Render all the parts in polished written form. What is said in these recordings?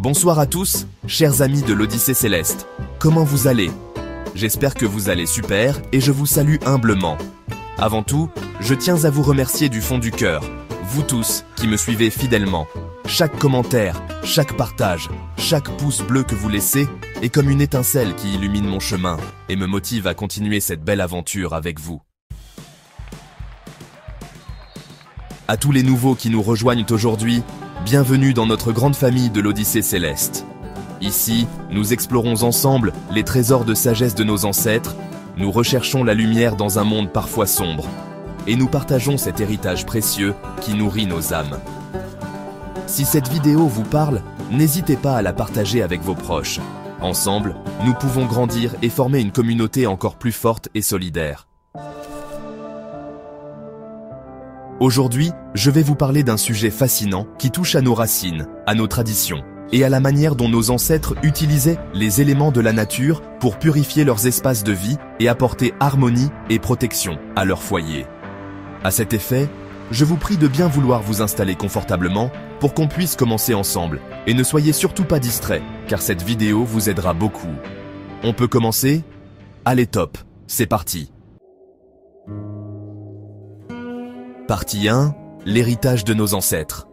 Bonsoir à tous, chers amis de l'Odyssée Céleste. Comment vous allez? J'espère que vous allez super et je vous salue humblement. Avant tout, je tiens à vous remercier du fond du cœur, vous tous qui me suivez fidèlement. Chaque commentaire, chaque partage, chaque pouce bleu que vous laissez est comme une étincelle qui illumine mon chemin et me motive à continuer cette belle aventure avec vous. À tous les nouveaux qui nous rejoignent aujourd'hui, bienvenue dans notre grande famille de l'Odyssée Céleste. Ici, nous explorons ensemble les trésors de sagesse de nos ancêtres, nous recherchons la lumière dans un monde parfois sombre, et nous partageons cet héritage précieux qui nourrit nos âmes. Si cette vidéo vous parle, n'hésitez pas à la partager avec vos proches. Ensemble, nous pouvons grandir et former une communauté encore plus forte et solidaire. Aujourd'hui, je vais vous parler d'un sujet fascinant qui touche à nos racines, à nos traditions, et à la manière dont nos ancêtres utilisaient les éléments de la nature pour purifier leurs espaces de vie et apporter harmonie et protection à leur foyer. À cet effet, je vous prie de bien vouloir vous installer confortablement pour qu'on puisse commencer ensemble, et ne soyez surtout pas distraits, car cette vidéo vous aidera beaucoup. On peut commencer? Allez top, c'est parti! Partie 1, l'héritage de nos ancêtres.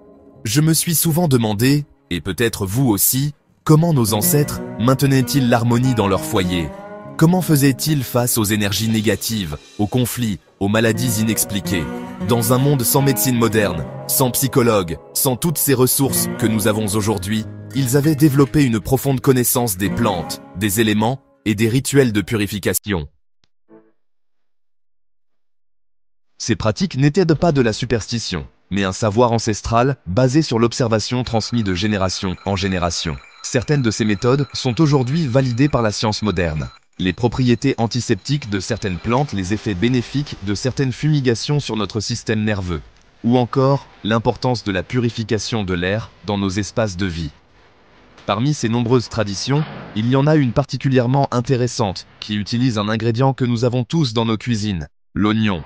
Je me suis souvent demandé, et peut-être vous aussi, comment nos ancêtres maintenaient-ils l'harmonie dans leur foyer? Comment faisaient-ils face aux énergies négatives, aux conflits, aux maladies inexpliquées? Dans un monde sans médecine moderne, sans psychologue, sans toutes ces ressources que nous avons aujourd'hui, ils avaient développé une profonde connaissance des plantes, des éléments et des rituels de purification. Ces pratiques n'étaient pas de la superstition, mais un savoir ancestral basé sur l'observation transmis de génération en génération. Certaines de ces méthodes sont aujourd'hui validées par la science moderne. Les propriétés antiseptiques de certaines plantes, les effets bénéfiques de certaines fumigations sur notre système nerveux, ou encore l'importance de la purification de l'air dans nos espaces de vie. Parmi ces nombreuses traditions, il y en a une particulièrement intéressante qui utilise un ingrédient que nous avons tous dans nos cuisines, l'oignon.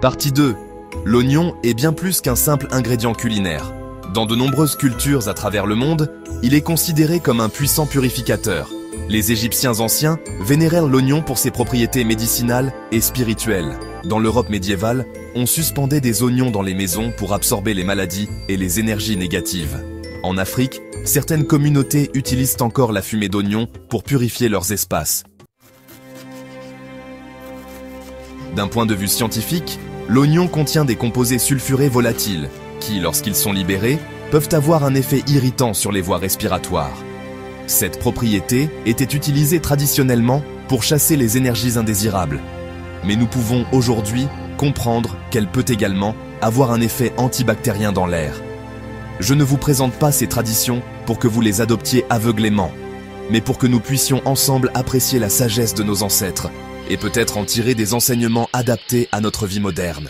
Partie 2. L'oignon est bien plus qu'un simple ingrédient culinaire. Dans de nombreuses cultures à travers le monde, il est considéré comme un puissant purificateur. Les Égyptiens anciens vénérèrent l'oignon pour ses propriétés médicinales et spirituelles. Dans l'Europe médiévale, on suspendait des oignons dans les maisons pour absorber les maladies et les énergies négatives. En Afrique, certaines communautés utilisent encore la fumée d'oignon pour purifier leurs espaces. D'un point de vue scientifique, l'oignon contient des composés sulfurés volatiles qui, lorsqu'ils sont libérés, peuvent avoir un effet irritant sur les voies respiratoires. Cette propriété était utilisée traditionnellement pour chasser les énergies indésirables. Mais nous pouvons aujourd'hui comprendre qu'elle peut également avoir un effet antibactérien dans l'air. Je ne vous présente pas ces traditions pour que vous les adoptiez aveuglément, mais pour que nous puissions ensemble apprécier la sagesse de nos ancêtres et peut-être en tirer des enseignements adaptés à notre vie moderne.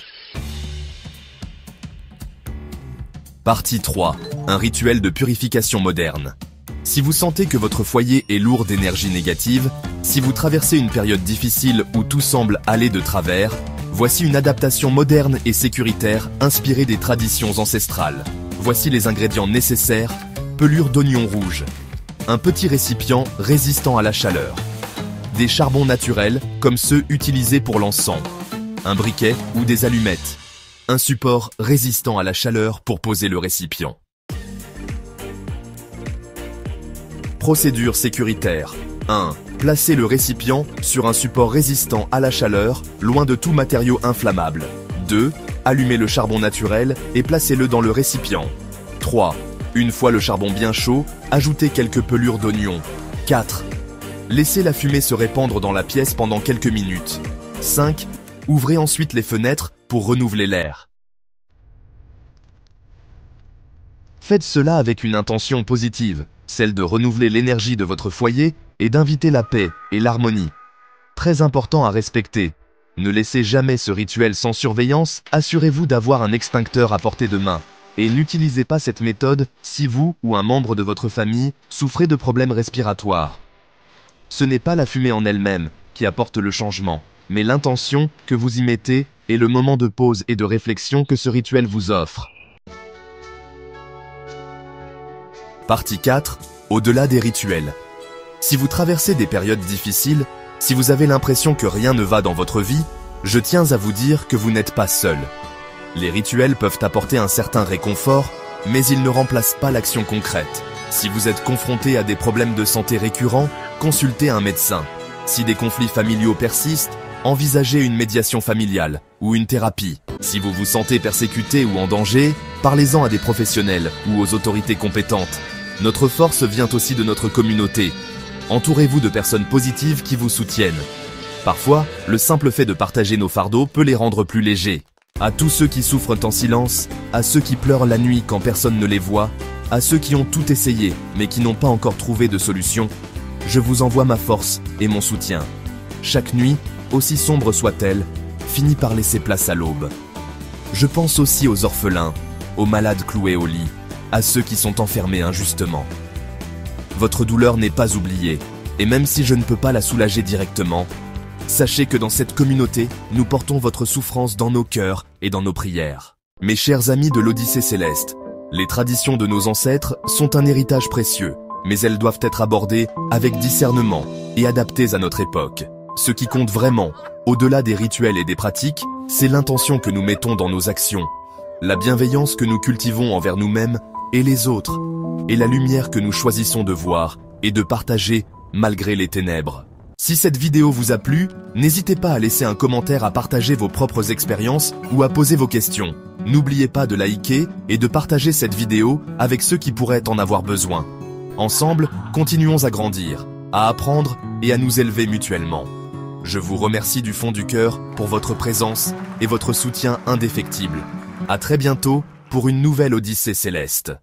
Partie 3. Un rituel de purification moderne. Si vous sentez que votre foyer est lourd d'énergie négative, si vous traversez une période difficile où tout semble aller de travers, voici une adaptation moderne et sécuritaire inspirée des traditions ancestrales. Voici les ingrédients nécessaires: pelure d'oignon rouge, un petit récipient résistant à la chaleur, des charbons naturels comme ceux utilisés pour l'encens, un briquet ou des allumettes, un support résistant à la chaleur pour poser le récipient. Procédure sécuritaire. 1. Placez le récipient sur un support résistant à la chaleur, loin de tout matériau inflammable. 2. Allumez le charbon naturel et placez-le dans le récipient. 3. Une fois le charbon bien chaud, ajoutez quelques pelures d'oignon. 4. Laissez la fumée se répandre dans la pièce pendant quelques minutes. 5. Ouvrez ensuite les fenêtres pour renouveler l'air. Faites cela avec une intention positive, celle de renouveler l'énergie de votre foyer et d'inviter la paix et l'harmonie. Très important à respecter. Ne laissez jamais ce rituel sans surveillance, assurez-vous d'avoir un extincteur à portée de main. Et n'utilisez pas cette méthode si vous ou un membre de votre famille souffrez de problèmes respiratoires. Ce n'est pas la fumée en elle-même qui apporte le changement, mais l'intention que vous y mettez et le moment de pause et de réflexion que ce rituel vous offre. Partie 4. Au-delà des rituels. Si vous traversez des périodes difficiles, si vous avez l'impression que rien ne va dans votre vie, je tiens à vous dire que vous n'êtes pas seul. Les rituels peuvent apporter un certain réconfort, mais ils ne remplacent pas l'action concrète. Si vous êtes confronté à des problèmes de santé récurrents, consultez un médecin. Si des conflits familiaux persistent, envisagez une médiation familiale ou une thérapie. Si vous vous sentez persécuté ou en danger, parlez-en à des professionnels ou aux autorités compétentes. Notre force vient aussi de notre communauté. Entourez-vous de personnes positives qui vous soutiennent. Parfois, le simple fait de partager nos fardeaux peut les rendre plus légers. À tous ceux qui souffrent en silence, à ceux qui pleurent la nuit quand personne ne les voit, à ceux qui ont tout essayé mais qui n'ont pas encore trouvé de solution, je vous envoie ma force et mon soutien. Chaque nuit, aussi sombre soit-elle, finit par laisser place à l'aube. Je pense aussi aux orphelins, aux malades cloués au lit, à ceux qui sont enfermés injustement. Votre douleur n'est pas oubliée, et même si je ne peux pas la soulager directement, sachez que dans cette communauté, nous portons votre souffrance dans nos cœurs et dans nos prières. Mes chers amis de l'Odyssée céleste, les traditions de nos ancêtres sont un héritage précieux, mais elles doivent être abordées avec discernement et adaptées à notre époque. Ce qui compte vraiment, au-delà des rituels et des pratiques, c'est l'intention que nous mettons dans nos actions, la bienveillance que nous cultivons envers nous-mêmes et les autres, et la lumière que nous choisissons de voir et de partager malgré les ténèbres. Si cette vidéo vous a plu, n'hésitez pas à laisser un commentaire, à partager vos propres expériences ou à poser vos questions. N'oubliez pas de liker et de partager cette vidéo avec ceux qui pourraient en avoir besoin. Ensemble, continuons à grandir, à apprendre et à nous élever mutuellement. Je vous remercie du fond du cœur pour votre présence et votre soutien indéfectible. À très bientôt pour une nouvelle Odyssée céleste.